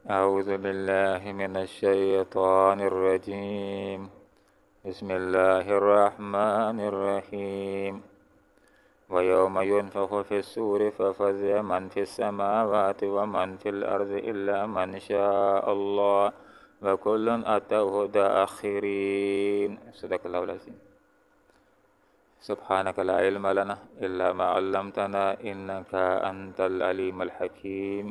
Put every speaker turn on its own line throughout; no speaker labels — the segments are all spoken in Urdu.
أعوذ بالله من الشيطان الرجيم. بسم الله الرحمن الرحيم. ويوم ينفخ في الصور ففزع من في السماوات ومن في الأرض إلا من شاء الله وكل أتوه داخرين. صدق الله العظيم. سبحانك لا علم لنا إلا ما علمتنا إنك أنت العليم الحكيم.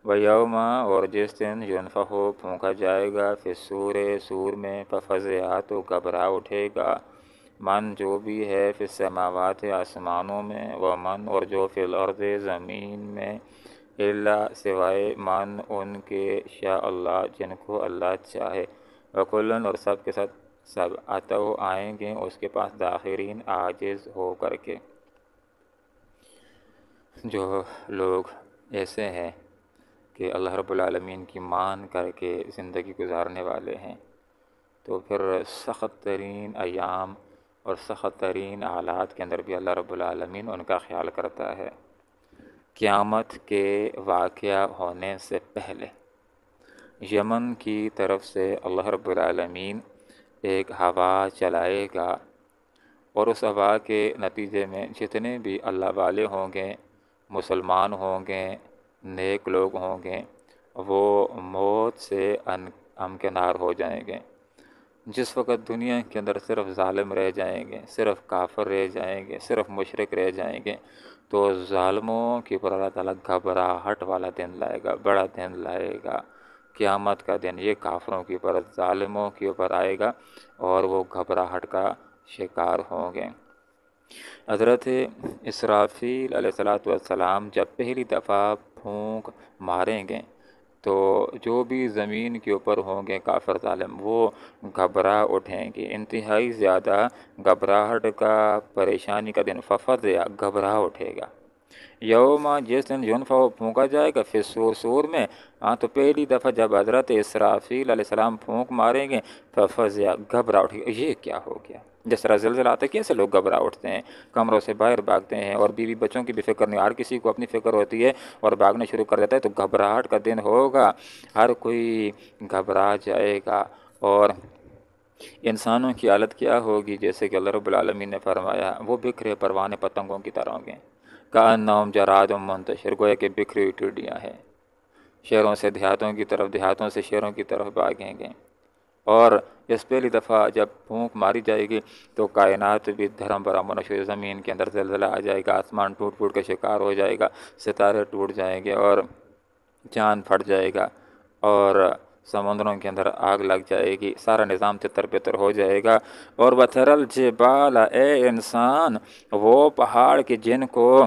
ویوم اور جس دن ینفخ پھونکا جائے گا پھر سور میں ففزع تو گھبرا اٹھے گا من جو بھی ہے فی السماوات آسمانوں میں ومن اور جو فی الارض زمین میں الا سوائے من ان کے شاء اللہ جن کو اللہ چاہے وکلن اور سب کے ساتھ سب اتو آئیں گے اس کے پاس داخرین عاجز ہو کر کے. جو لوگ ایسے ہیں کہ اللہ رب العالمین کی مان کر کے زندگی گزارنے والے ہیں تو پھر سخت ترین ایام اور سخت ترین حالات کے اندر بھی اللہ رب العالمین ان کا خیال کرتا ہے. قیامت کے واقعہ ہونے سے پہلے یمن کی طرف سے اللہ رب العالمین ایک ہوا چلائے گا اور اس ہوا کے نتیجے میں جتنے بھی اللہ والے ہوں گے، مسلمان ہوں گے، نیک لوگ ہوں گے، وہ موت سے ہمکنار ہو جائیں گے. جس وقت دنیا کے اندر صرف ظالم رہ جائیں گے، صرف کافر رہ جائیں گے، صرف مشرک رہ جائیں گے تو ظالموں کے اوپر اللہ تعالیٰ گھبراہٹ والا دن لائے گا، بڑا دن لائے گا. قیامت کا دن یہ کافروں کے اوپر، ظالموں کے اوپر آئے گا اور وہ گھبراہٹ کا شکار ہوں گے. حضرت اسرافیل علیہ السلام جب پہلی دفعہ پھونک ماریں گے تو جو بھی زمین کے اوپر ہوں گے کافر ظالم وہ گھبرا اٹھیں گے. انتہائی زیادہ گھبراہٹ کا، پریشانی کا دن، ففزع گھبرا اٹھے گا. یوم جس دن ینفخ پھونکا جائے گا پھر سور میں تو پہلی دفعہ جب حضرت اسرافیل علیہ السلام پھونک ماریں گے ففزع گھبرا اٹھے گا. یہ کیا ہو گیا؟ جس طرح زلزلہ آتا ہے کیسے لوگ گھبرا اٹھتے ہیں، کمروں سے باہر بھاگتے ہیں، اور بیوی بچوں کی بھی فکر نہیں، ہر کسی کو اپنی فکر ہوتی ہے اور بھاگنا شروع کر دیتا ہے. تو گھبراہٹ کا دن ہوگا، ہر کوئی گھبرا جائے گا. اور انسانوں کی حالت کیا ہوگی؟ جیسے کہ اللہ رب العالمین نے فرمایا وہ بکھرے پروانے پتنگوں کی طرح ہوں گے. کأنہم جراد منتشر، گویا کہ بکھری ہوئی ٹڈیاں ہیں، شہروں سے دیہاتوں کی طرف، دیہاتوں سے شہروں کی طرف بھاگیں گے. اور اس پہلی دفعہ جب پھونک ماری جائے گی تو کائنات بھی دھرم برہم ہونا شروع، زمین کے اندر زلزلہ آ جائے گا، آسمان ٹوٹ پھوٹ کا شکار ہو جائے گا، ستارے ٹوٹ جائیں گے اور چاند پھٹ جائے گا اور سمندروں کے اندر آگ لگ جائے گی، سارا نظام تتر بتر ہو جائے گا. اور وَتَرَى الْجِبَالَ، اے انسان وہ پہاڑ کے جن کو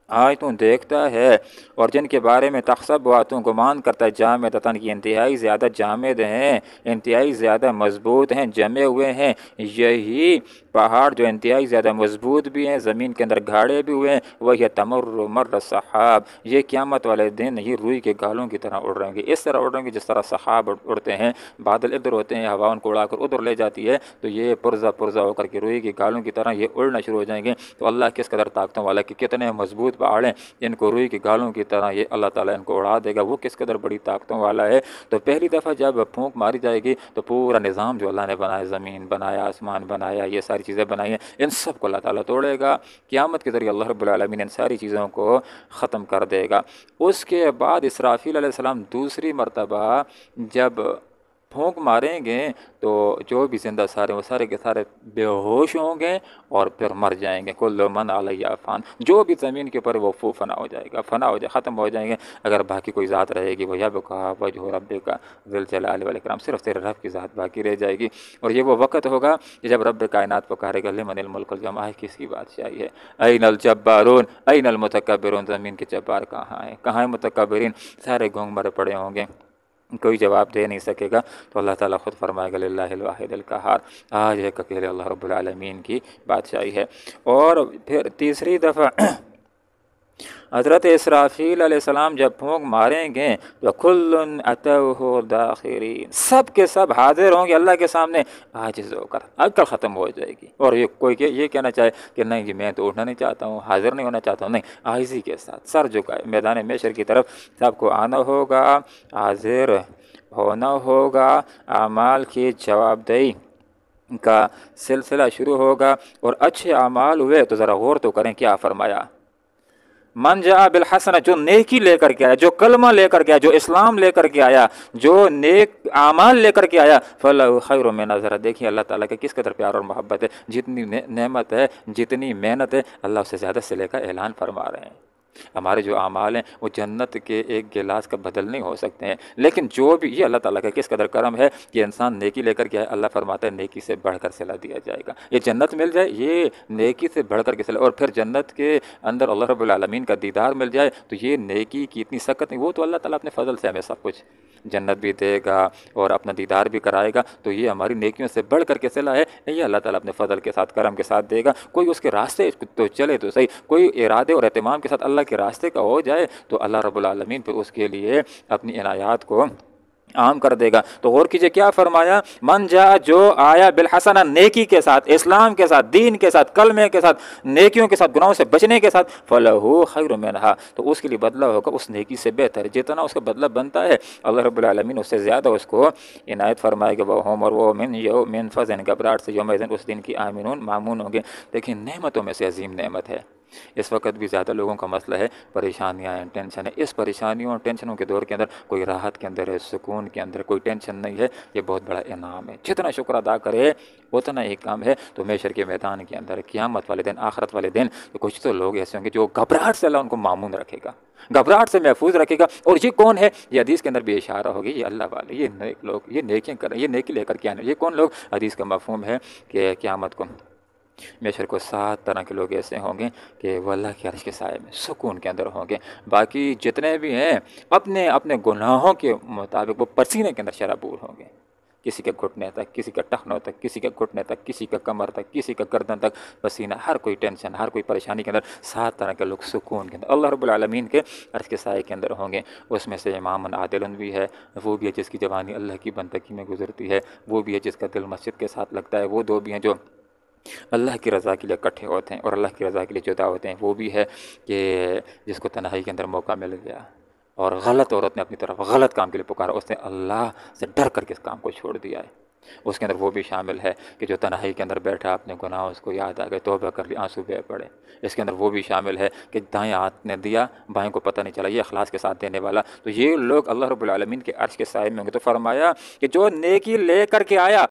آج تو دیکھتا ہے اور جن کے بارے میں تحسب ہوا تو گمان کرتا ہے جامدتاً کی انتہائی زیادہ جامد ہیں، انتہائی زیادہ مضبوط ہیں، جمے ہوئے ہیں. یہی پہاڑ جو انتہائی زیادہ مضبوط بھی ہیں، زمین کے اندر گھاڑے بھی ہوئے ہیں، وہی تمر مر السحاب، یہ قیامت والے دن یہ روئی کے گالوں کی طرح اڑ رہیں گے. اس طرح اڑ رہیں گے جس طرح سحاب اڑتے ہیں، بادل ادھر ہوتے ہیں، ہوا ان کو اڑا کر ادھر لے جاتی ہے، تو یہ پرزہ پرزہ ہو کر کے روئی کے گالوں کی طرح یہ اڑنا شروع ہو جائیں گے. تو اللہ کس قدر طاقتوں والا کہ کتنے مضبوط پہاڑ ہیں، ان کو روئی کی گالوں کی طرح یہ اللہ تعالیٰ ان کو اڑا دے گا. وہ کس قدر بڑی طاقتوں والا ہے. تو پہلی دفعہ جب پھونک ماری جائے گی تو پورا نظام جو اللہ نے بنایا، زمین بنایا، آسمان بنایا، یہ ساری چیزیں بنائی ہیں، ان سب کو اللہ تعالیٰ توڑے گا. قیامت کے ذریعے اللہ رب العالمین ان ساری چیزوں کو ختم کر دے گا. اس کے بعد اسرافیل علیہ السلام دوسری مرتبہ جب پھونک ماریں گے تو جو بھی زندہ سارے وہ سارے کے سارے بے ہوش ہوں گے اور پھر مر جائیں گے. کل من علیہ فان، جو بھی زمین کے اوپر وہ فنا ہو جائے گا، فنا ہو جائے، ختم ہو جائیں گے. اگر باقی کوئی ذات رہے گی وہ یبقیٰ وجہ ربک ذی الجلال والاکرام، صرف تیرے رب کی ذات باقی رہ جائے گی. اور یہ وہ وقت ہوگا کہ جب رب کائنات پکارے گا لمن الملک اليوم، آئے کس کی بادشاہی ہے؟ این الجبارون این المتکبرون، زمین کے جبار کہاں ہیں، کہاں ہیں متکبرین؟ سارے گونگ مرے پڑے ہوں گے، کوئی جواب دے نہیں سکے گا. تو اللہ تعالیٰ خود فرمائے گا للہ الواحد القہار، آج ایک اکیلے اللہ رب العالمین کی بادشاہی ہے. اور پھر تیسری دفعہ حضرت اسرافیل علیہ السلام جب پھونک ماریں گے تو کل اتوہ داخرین، سب کے سب حاضر ہوں گے اللہ کے سامنے عاجز ہو کر، عقل ختم ہو جائے گی۔ اور یہ کوئی یہ کہنا چاہے کہ نہیں جی میں تو اٹھنا نہیں چاہتا ہوں، حاضر نہیں ہونا چاہتا ہوں، نہیں، عاجزی کے ساتھ سر جھکائے میدان محشر کی طرف سب کو آنا ہوگا، حاضر ہونا ہوگا، اعمال کی جواب دہی کا سلسلہ شروع ہوگا۔ اور اچھے اعمال ہوئے تو ذرا غور تو کریں کیا فرمایا، من جاء بالحسنہ، جو نیکی لے کر کے آیا، جو کلمہ لے کر کے آیا، جو اسلام لے کر کے آیا، جو نیک اعمال لے کر کے آیا، فلہ خیر منہا، ذرا دیکھیں اللہ تعالیٰ کا کس قدر پیار اور محبت ہے، جتنی نعمت ہے، جتنی محنت ہے، اللہ اس سے زیادہ صلے کا اعلان فرما رہے ہیں۔ ہمارے جو اعمال ہیں وہ جنت کے ایک گلاس کا بدل نہیں ہو سکتے ہیں، لیکن جو بھی یہ اللہ تعالیٰ کا کس قدر کرم ہے کہ انسان نیکی لے کر کے آئے، اللہ فرماتا ہے نیکی سے بڑھ کر صلہ دیا جائے گا، یہ جنت مل جائے، یہ نیکی سے بڑھ کر کے صلہ، اور پھر جنت کے اندر اللہ رب العالمین کا دیدار مل جائے تو یہ نیکی کی اتنی سخت نہیں، وہ تو اللہ تعالیٰ اپنے فضل سے ہمیں سب کچھ جنت بھی دے گا اور اپنا دیدار بھی کرائے گا، تو یہ ہماری نیکیوں سے بڑھ کر کے صلہ ہے، یہ اللہ تعالیٰ اپنے فضل کے ساتھ کرم کے ساتھ دے گا۔ کوئی اس کے راستے تو چلے تو صحیح، کوئی ارادے اور اہتمام کے ساتھ اللہ کے راستے کا ہو جائے تو اللہ رب العالمین پہ اس کے لیے اپنی عنایات کو عام کر دے گا۔ تو غور کیجئے کیا فرمایا، من جاء، جو آیا، بالحسنہ، نیکی کے ساتھ، اسلام کے ساتھ، دین کے ساتھ، کلمے کے ساتھ، نیکیوں کے ساتھ، گناہوں سے بچنے کے ساتھ، فلہ خیر منہا، تو اس کے لیے بدلہ ہوگا اس نیکی سے بہتر، جتنا اس کا بدلہ بنتا ہے اللہ رب العالمین اس سے زیادہ اس کو عنایت فرمائے گا، وہم، اور وہ من فزع، گھبراہٹ سے، یومئذ، اس دن کی، آمنون، مامون ہوں گے۔ دیکھیں نعمتوں میں سے عظیم نعمت ہے، اس وقت بھی زیادہ لوگوں کا مسئلہ ہے پریشانیاں ہیں، ٹینشن ہے، اس پریشانیوں اور ٹینشنوں کے دور کے اندر کوئی راحت کے اندر ہے، سکون کے اندر، کوئی ٹینشن نہیں ہے، یہ بہت بڑا انعام ہے، جتنا شکر ادا کرے اتنا ہی کم ہے۔ تو محشر کے میدان کے اندر، قیامت والے دن، آخرت والے دن، تو کچھ تو لوگ ایسے ہوں گے جو گھبراہٹ سے اللہ ان کو معمون رکھے گا، گھبراہٹ سے محفوظ رکھے گا۔ اور یہ کون ہے، یہ حدیث کے اندر بھی اشارہ ہوگی، یہ اللہ والے، یہ نیک لوگ، یہ نیکیاں کریں، یہ نیکی لے کر کے آنے، یہ کون لوگ، حدیث کا مفہوم ہے کہ قیامت کو محشر کو 7 طرح کے لوگ ایسے ہوں گے کہ وہ اللہ کے عرش کے سائے میں سکون کے اندر ہوں گے، باقی جتنے بھی ہیں اپنے اپنے گناہوں کے مطابق وہ پسینے کے اندر شرابور ہوں گے، کسی کے گھٹنے تک، کسی کے ٹخنوں تک، کسی کے گھٹنے تک، کسی کا کمر تک، کسی کا گردن تک پسینہ، ہر کوئی ٹینشن، ہر کوئی پریشانی کے اندر 7 طرح کے لوگ سکون کے اندر اللہ رب العالمین کے عرش کے سائے کے اندر ہوں گے۔ اس میں سے امام عادل بھی ہے، وہ بھی ہے جس کی جوانی اللہ کی بندگی میں گزرتی ہے، وہ بھی ہے جس کا دل مسجد کے ساتھ لگتا ہے، وہ 2 بھی ہیں جو اللہ کی رضا کے لیے اکٹھے ہوتے ہیں اور اللہ کی رضا کے لیے جدا ہوتے ہیں، وہ بھی ہے کہ جس کو تنہائی کے اندر موقع مل گیا اور غلط عورت نے اپنی طرف غلط کام کے لیے پکارا، اس نے اللہ سے ڈر کر کے اس کام کو چھوڑ دیا ہے۔ اس کے اندر وہ بھی شامل ہے کہ جو تنہائی کے اندر بیٹھا، اپنے گناہوں اس کو یاد آ گئے، توبہ کر لی، آنسو بہہ پڑے۔ اس کے اندر وہ بھی شامل ہے کہ دائیں ہاتھ نے دیا، بائیں کو پتہ نہیں چلا، یہ اخلاص کے ساتھ دینے والا، تو یہ لوگ اللہ رب العالمین کے عرش کے سائے میں ہوں گے۔ تو فرمایا کہ جو نیکی لے کر کے آیا